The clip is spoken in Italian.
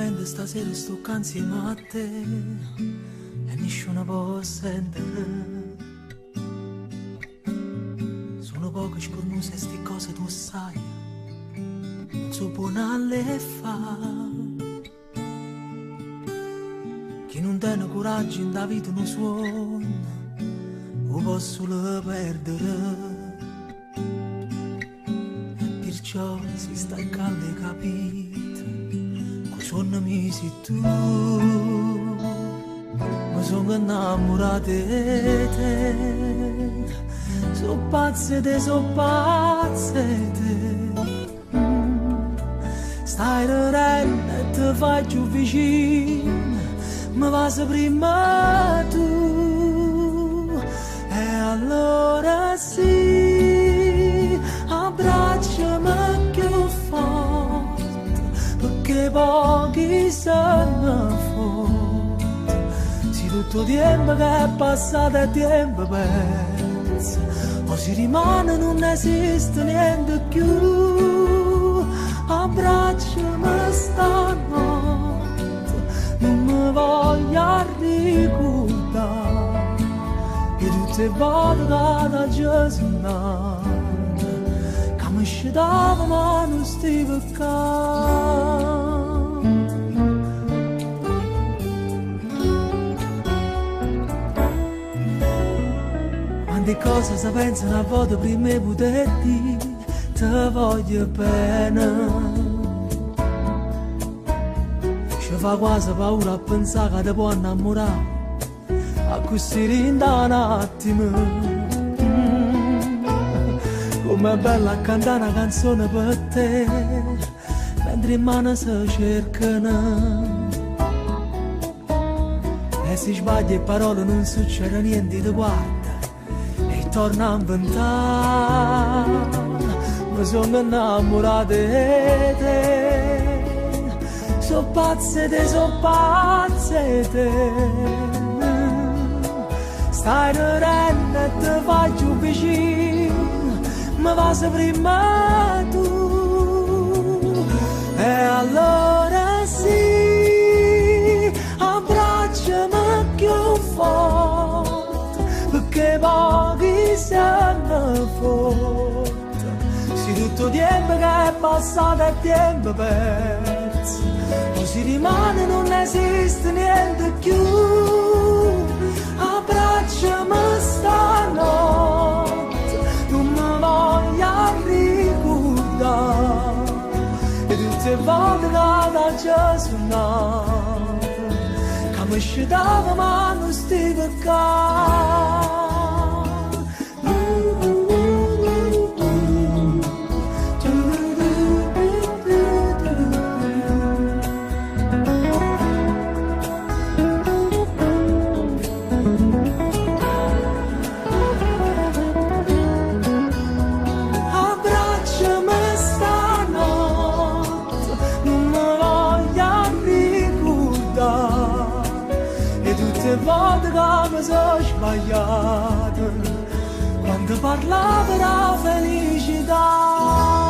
solamente stasera sto insieme a te e nessuno può sentere. Sono poche scornuse sti cose tu sai, non so buonale fa. Chi non tiene coraggio in da vita non suona, lo posso perdere. E perciò si sta in calle capito, cosa mi sei tu. Mi sono innamorato di te, so pazze te, stai ridendo e ti fai più vicino, mi vas prima tu. E allora sì, abbracciami più forte, perché pochi sanno forte. Se tutto tempo che è passato è tempo perso, o si rimane non esiste niente più. Abbracciami stanotte, non mi voglio ricordare che tutte le volte che Gesù che mi scedava ma non stai peccando. Quante cose si pensano a volte prima di poter dire ti voglio bene. Ci fa quasi paura a pensare che ti può innamorare a così in un attimo. Com'è bella a cantare una canzone per te mentre in mano si cercano. E se sbagli e parole non succede niente, ti guarda e torna a inventare. Mi sono innamorato di te, so pazze te, stai ridendo e ti fai più vicino, mi vas prima tu. E allora sì, abbracciami più forte, perché pochi sanno forte. Se tutto tempo che è passato è tempo perso, o si rimane non esiste niente più. Abbracciami stanotte, non mi voglio ricordare e tutte le volte che da Gesù che mi scedava ma non stai peccando. Le volte che mi sono sbagliato quando parlavo della felicità.